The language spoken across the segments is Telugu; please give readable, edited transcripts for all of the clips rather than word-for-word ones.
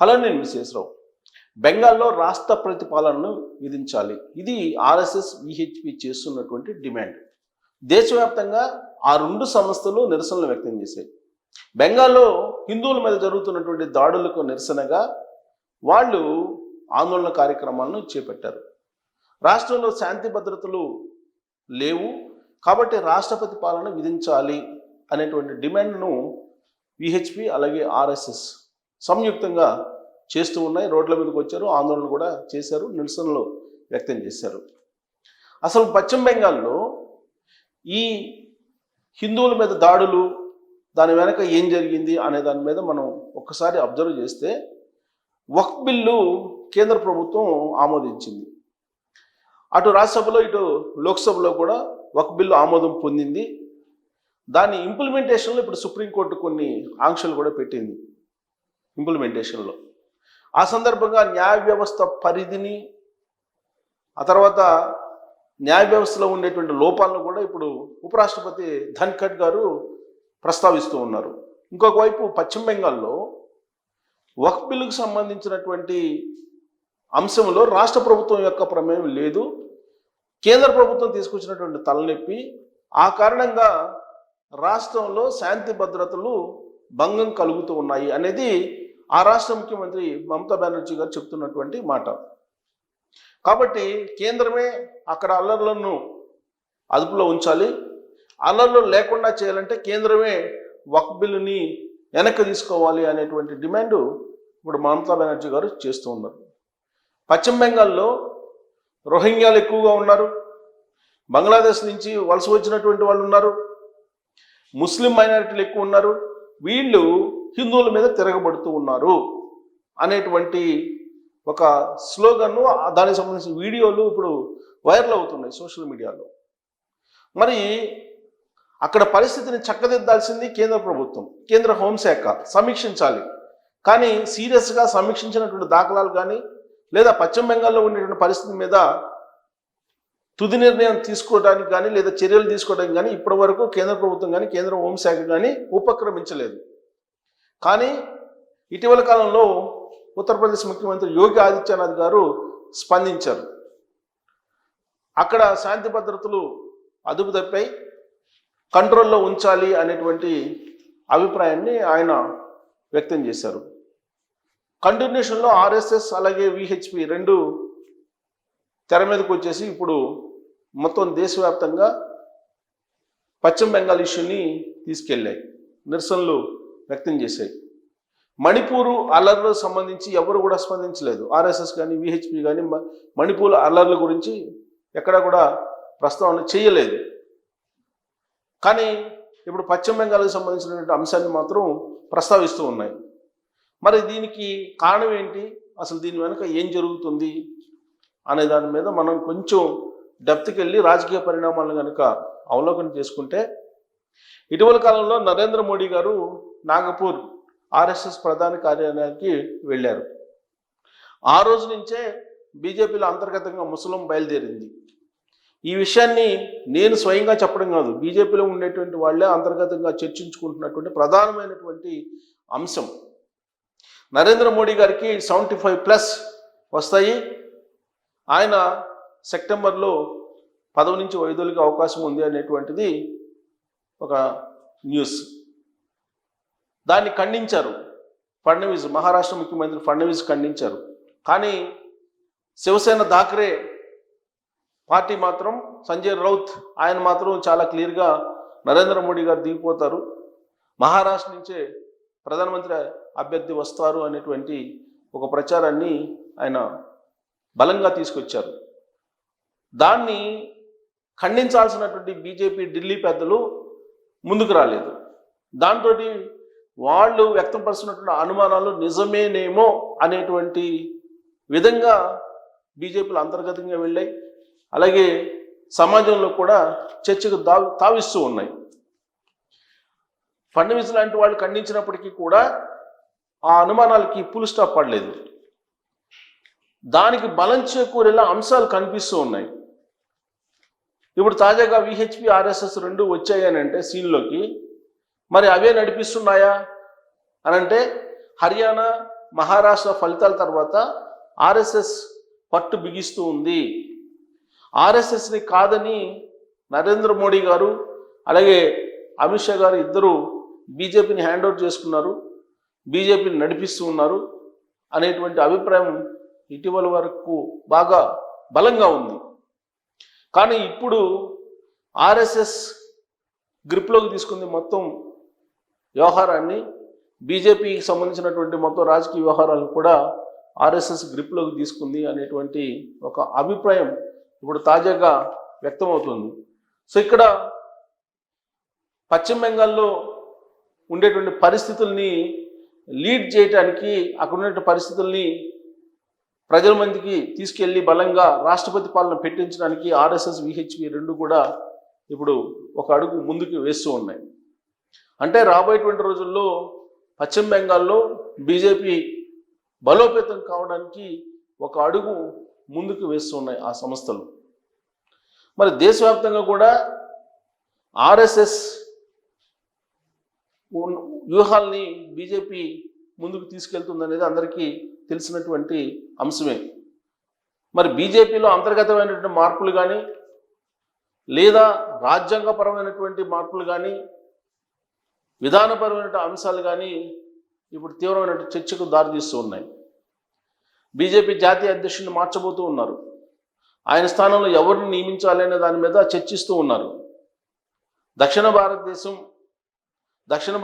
హలో, నేను మిస్సెస్రావు. బెంగాల్లో రాష్ట్ర ప్రతిపాలనను విధించాలి. ఇది ఆర్ఎస్ఎస్ విహెచ్పి చేస్తున్నటువంటి డిమాండ్. దేశవ్యాప్తంగా ఆ రెండు సంస్థలు నిరసనలు వ్యక్తం చేశాయి. బెంగాల్లో హిందువుల మీద జరుగుతున్నటువంటి దాడులకు నిరసనగా వాళ్ళు ఆందోళన కార్యక్రమాలను చేపట్టారు. రాష్ట్రంలో శాంతి భద్రతలు లేవు కాబట్టి రాష్ట్రపతి పాలన విధించాలి అనేటువంటి డిమాండ్ను విహెచ్పి అలాగే ఆర్ఎస్ఎస్ సంయుక్తంగా చేస్తూ ఉన్నాయి. రోడ్ల మీదకి వచ్చారు, ఆందోళన కూడా చేశారు, నిరసనలు వ్యక్తం చేశారు. అసలు పశ్చిమ బెంగాల్లో ఈ హిందువుల మీద దాడులు, దాని వెనక ఏం జరిగింది అనే దాని మీద మనం ఒక్కసారి అబ్జర్వ్ చేస్తే వక్ఫ్ బిల్లు కేంద్ర ప్రభుత్వం ఆమోదించింది. అటు రాజ్యసభలో ఇటు లోక్సభలో కూడా వక్ఫ్ బిల్లు ఆమోదం పొందింది. దాని ఇంప్లిమెంటేషన్లో ఇప్పుడు సుప్రీంకోర్టు కొన్ని ఆంక్షలు కూడా పెట్టింది ఇంప్లిమెంటేషన్లో. ఆ సందర్భంగా న్యాయ వ్యవస్థ పరిధిని, ఆ తర్వాత న్యాయ వ్యవస్థలో ఉండేటువంటి లోపాలను కూడా ఇప్పుడు ఉపరాష్ట్రపతి ధన్ఖడ్ గారు ప్రస్తావిస్తూ ఉన్నారు. ఇంకొక వైపు పశ్చిమ బెంగాల్లో వక్ఫ్ బిల్లుకు సంబంధించినటువంటి అంశంలో రాష్ట్ర ప్రభుత్వం యొక్క ప్రమేయం లేదు. కేంద్ర ప్రభుత్వం తీసుకొచ్చినటువంటి తలనొప్పి, ఆ కారణంగా రాష్ట్రంలో శాంతి భద్రతలు భంగం కలుగుతూ ఉన్నాయి అనేది ఆ రాష్ట్ర ముఖ్యమంత్రి మమతా బెనర్జీ గారు చెప్తున్నటువంటి మాట. కాబట్టి కేంద్రమే అక్కడ అల్లర్లను అదుపులో ఉంచాలి. అల్లర్లు లేకుండా చేయాలంటే కేంద్రమే వక్ఫ్ బిల్లుని వెనక్కి తీసుకోవాలి అనేటువంటి డిమాండ్ ఇప్పుడు మమతా బెనర్జీ గారు చేస్తూ ఉన్నారు. పశ్చిమ బెంగాల్లో రోహింగ్యాలు ఎక్కువగా ఉన్నారు, బంగ్లాదేశ్ నుంచి వలస వచ్చినటువంటి వాళ్ళు ఉన్నారు, ముస్లిం మైనారిటీలు ఎక్కువ ఉన్నారు. వీళ్ళు హిందువుల మీద తిరగబడుతూ ఉన్నారు అనేటువంటి ఒక స్లోగన్ను, దానికి సంబంధించిన వీడియోలు ఇప్పుడు వైరల్ అవుతున్నాయి సోషల్ మీడియాలో. మరి అక్కడ పరిస్థితిని చక్కదిద్దాల్సింది కేంద్ర ప్రభుత్వం, కేంద్ర హోంశాఖ సమీక్షించాలి. కానీ సీరియస్గా సమీక్షించినటువంటి దాఖలాలు కానీ, లేదా పశ్చిమ బెంగాల్లో ఉండేటువంటి పరిస్థితి మీద తుది నిర్ణయం తీసుకోవడానికి కానీ, లేదా చర్యలు తీసుకోవడానికి కానీ ఇప్పటి వరకు కేంద్ర ప్రభుత్వం కానీ, కేంద్ర హోంశాఖ కానీ ఉపక్రమించలేదు. కానీ ఇటీవల కాలంలో ఉత్తరప్రదేశ్ ముఖ్యమంత్రి యోగి ఆదిత్యనాథ్ గారు స్పందించారు. అక్కడ శాంతి భద్రతలు అదుపు తప్పాయి, కంట్రోల్లో ఉంచాలి అనేటువంటి అభిప్రాయాన్ని ఆయన వ్యక్తం చేశారు. కంటిన్యూషన్లో ఆర్ఎస్ఎస్ అలాగే విహెచ్పి రెండు తెర మీదకి వచ్చేసి ఇప్పుడు మొత్తం దేశవ్యాప్తంగా పశ్చిమ బెంగాల్ ఇష్యూని తీసుకెళ్ళాయి, నిరసనలు వ్యక్తం చేశాయి. మణిపూరు అల్లర్లకు సంబంధించి ఎవరు కూడా స్పందించలేదు. ఆర్ఎస్ఎస్ కానీ విహెచ్పి కానీ మణిపూర్ అల్లర్ల గురించి ఎక్కడా కూడా ప్రస్తావన చేయలేదు. కానీ ఇప్పుడు పశ్చిమ బెంగాల్కి సంబంధించినటువంటి అంశాన్ని మాత్రం ప్రస్తావిస్తూ ఉన్నాయి. మరి దీనికి కారణం ఏంటి, అసలు దీని వెనుక ఏం జరుగుతుంది అనే దాని మీద మనం కొంచెం డెప్త్కి వెళ్ళి రాజకీయ పరిణామాలను కనుక అవలోకనం చేసుకుంటే, ఇటీవల కాలంలో నరేంద్ర మోడీ గారు నాగపూర్ ఆర్ఎస్ఎస్ ప్రధాన కార్యాలయానికి వెళ్ళారు. ఆ రోజు నుంచే బీజేపీలో అంతర్గతంగా ముసలం బయలుదేరింది. ఈ విషయాన్ని నేను స్వయంగా చెప్పడం కాదు, బీజేపీలో ఉండేటువంటి వాళ్ళే అంతర్గతంగా చర్చించుకుంటున్నటువంటి ప్రధానమైనటువంటి అంశం. నరేంద్ర మోడీ గారికి 75+ వస్తాయి. ఆయన సెప్టెంబర్లో పదవి నుంచి వైదొలిగే అవకాశం ఉంది అనేటువంటిది ఒక న్యూస్. దాన్ని ఖండించారు ఫడ్నవీస్, మహారాష్ట్ర ముఖ్యమంత్రి ఫడ్నవీస్ ఖండించారు. కానీ శివసేన థాకరే పార్టీ మాత్రం, సంజయ్ రౌత్ ఆయన మాత్రం చాలా క్లియర్గా నరేంద్ర మోడీ గారు దిగిపోతారు, మహారాష్ట్ర నుంచే ప్రధానమంత్రి అభ్యర్థి వస్తారు అనేటువంటి ఒక ప్రచారాన్ని ఆయన బలంగా తీసుకొచ్చారు. దాన్ని ఖండించాల్సినటువంటి బీజేపీ ఢిల్లీ పెద్దలు ముందుకు రాలేదు. దాంతో వాళ్ళు వ్యక్తపరుస్తున్నటువంటి అనుమానాలు నిజమేనేమో అనేటువంటి విధంగా బీజేపీలు అంతర్గతంగా వెళ్ళాయి. అలాగే సమాజంలో కూడా చర్చకు తావిస్తూ ఉన్నాయి. ఫడ్నవీస్ లాంటి వాళ్ళు ఖండించినప్పటికీ కూడా ఆ అనుమానాలకి ఫుల్ స్టాప్ పడలేదు. దానికి బలం చేకూరేలా అంశాలు కనిపిస్తూ ఉన్నాయి. ఇప్పుడు తాజాగా విహెచ్పి ఆర్ఎస్ఎస్ రెండు వచ్చాయని అంటే సీన్లోకి, మరి అవే నడిపిస్తున్నాయా అని అంటే హర్యానా మహారాష్ట్ర ఫలితాల తర్వాత ఆర్ఎస్ఎస్ పట్టు బిగిస్తూ ఉంది. ఆర్ఎస్ఎస్ని కాదని నరేంద్ర మోడీ గారు అలాగే అమిత్ షా గారు ఇద్దరు బీజేపీని హ్యాండ్ ఓవర్ చేసుకున్నారు, బీజేపీని నడిపిస్తూ ఉన్నారు అనేటువంటి అభిప్రాయం ఇటీవల వరకు బాగా బలంగా ఉంది. కానీ ఇప్పుడు ఆర్ఎస్ఎస్ గ్రిప్లోకి తీసుకుంది మొత్తం వ్యవహారాన్ని, బీజేపీకి సంబంధించినటువంటి మొత్తం రాజకీయ వ్యవహారాలను కూడా ఆర్ఎస్ఎస్ గ్రిప్లోకి తీసుకుంది అనేటువంటి ఒక అభిప్రాయం ఇప్పుడు తాజాగా వ్యక్తమవుతుంది. సో ఇక్కడ పశ్చిమ బెంగాల్లో ఉండేటువంటి పరిస్థితుల్ని లీడ్ చేయడానికి, అక్కడ ఉన్న పరిస్థితుల్ని ప్రజల మందికి తీసుకెళ్లి బలంగా రాష్ట్రపతి పాలన పెట్టించడానికి ఆర్ఎస్ఎస్ విహెచ్పి రెండు కూడా ఇప్పుడు ఒక అడుగు ముందుకు వేస్తూ ఉన్నాయి. అంటే రాబోయేటువంటి రోజుల్లో పశ్చిమ బెంగాల్లో బీజేపీ బలోపేతం కావడానికి ఒక అడుగు ముందుకు వేస్తూ ఉన్నాయి ఆ సంస్థలు. మరి దేశవ్యాప్తంగా కూడా ఆర్ఎస్ఎస్ వ్యూహాల్ని బీజేపీ ముందుకు తీసుకెళ్తుందనేది అందరికీ తెలిసినటువంటి అంశమే. మరి బీజేపీలో అంతర్గతమైనటువంటి మార్పులు కానీ లేదా రాజ్యాంగపరమైనటువంటి మార్పులు కానీ విధానపరమైన అంశాలు కానీ ఇప్పుడు తీవ్రమైన చర్చకు దారితీస్తూ ఉన్నాయి. బీజేపీ జాతీయ అధ్యక్షుడిని మార్చబోతూ ఉన్నారు. ఆయన స్థానంలో ఎవరిని నియమించాలి అనే దాని మీద చర్చిస్తూ ఉన్నారు. దక్షిణ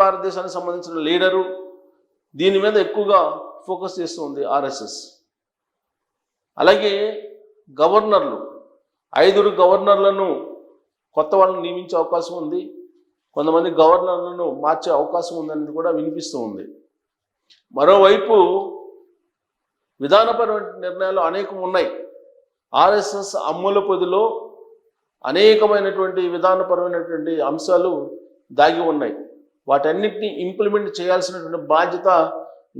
భారతదేశానికి సంబంధించిన లీడరు దీని మీద ఎక్కువగా ఫోకస్ చేస్తూ ఉంది ఆర్ఎస్ఎస్. అలాగే గవర్నర్లు 5 గవర్నర్లను కొత్త వాళ్ళని నియమించే అవకాశం ఉంది, కొంతమంది గవర్నర్లను మార్చే అవకాశం ఉందనేది కూడా వినిపిస్తూ ఉంది. మరోవైపు విధానపరమైన నిర్ణయాలు అనేకం ఉన్నాయి. ఆర్ఎస్ఎస్ అమ్ముల పొదిలో అనేకమైనటువంటి విధానపరమైనటువంటి అంశాలు దాగి ఉన్నాయి. వాటన్నిటిని ఇంప్లిమెంట్ చేయాల్సినటువంటి బాధ్యత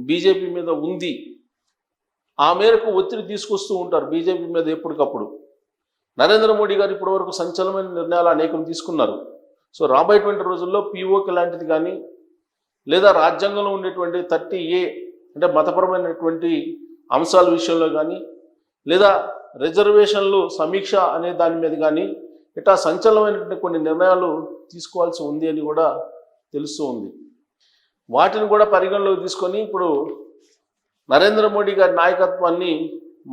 బీజేపీ మీద ఉంది. ఆ మేరకు ఒత్తిడి తీసుకొస్తూ ఉంటారు బీజేపీ మీద ఎప్పటికప్పుడు. నరేంద్ర మోడీ గారు ఇప్పటివరకు సంచలనమైన నిర్ణయాలు అనేకం తీసుకున్నారు. సో రాబోయేటువంటి రోజుల్లో పిఓకి లాంటిది కానీ లేదా రాజ్యాంగంలో ఉండేటువంటి 30A అంటే మతపరమైనటువంటి అంశాల విషయంలో కానీ లేదా రిజర్వేషన్లు సమీక్ష అనే దాని మీద కానీ ఇట్లా సంచలనమైనటువంటి కొన్ని నిర్ణయాలు తీసుకోవాల్సి ఉంది అని కూడా తెలుస్తూ ఉంది. వాటిని కూడా పరిగణలోకి తీసుకొని ఇప్పుడు నరేంద్ర మోడీ గారి నాయకత్వాన్ని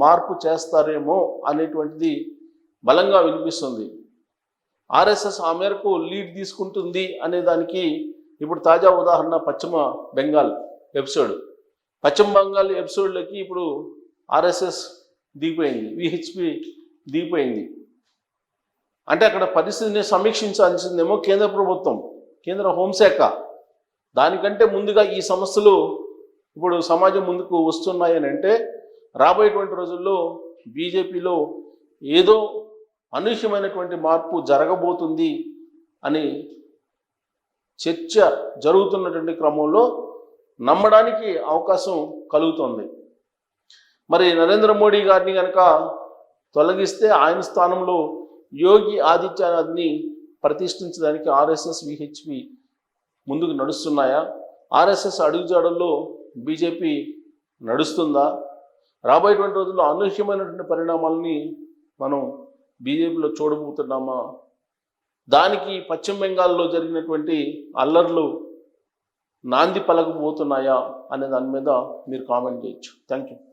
మార్పు చేస్తారేమో అనేటువంటిది బలంగా వినిపిస్తుంది. ఆర్ఎస్ఎస్ ఆ మేరకు లీడ్ తీసుకుంటుంది అనే దానికి ఇప్పుడు తాజా ఉదాహరణ పశ్చిమ బెంగాల్ ఎపిసోడ్. పశ్చిమ బెంగాల్ ఎపిసోడ్లోకి ఇప్పుడు ఆర్ఎస్ఎస్ దిగిపోయింది, విహెచ్పి దిగిపోయింది. అంటే అక్కడ పరిస్థితిని సమీక్షించాల్సిందేమో కేంద్ర ప్రభుత్వం, కేంద్ర హోంశాఖ. దానికంటే ముందుగా ఈ సమస్యలు ఇప్పుడు సమాజం ముందుకు వస్తున్నాయని అంటే రాబోయేటువంటి రోజుల్లో బీజేపీలో ఏదో అనూహ్యమైనటువంటి మార్పు జరగబోతుంది అని చర్చ జరుగుతున్నటువంటి క్రమంలో నమ్మడానికి అవకాశం కలుగుతుంది. మరి నరేంద్ర మోడీ గారిని కనుక తొలగిస్తే ఆయన స్థానంలో యోగి ఆదిత్యనాథ్ని ప్రతిష్ఠించడానికి ఆర్ఎస్ఎస్ విహెచ్పి ముందుకు నడుస్తున్నాయా? ఆర్ఎస్ఎస్ అడుగుజాడల్లో బీజేపీ నడుస్తుందా? రాబోయేటువంటి రోజుల్లో అనూహ్యమైనటువంటి పరిణామాలని మనం బీజేపీలో చూడబోతున్నామా? దానికి పశ్చిమ బెంగాల్లో జరిగినటువంటి అల్లర్లు నాంది పలకబోతున్నాయా అనే దాని మీద మీరు కామెంట్ చేయొచ్చు. Thank you.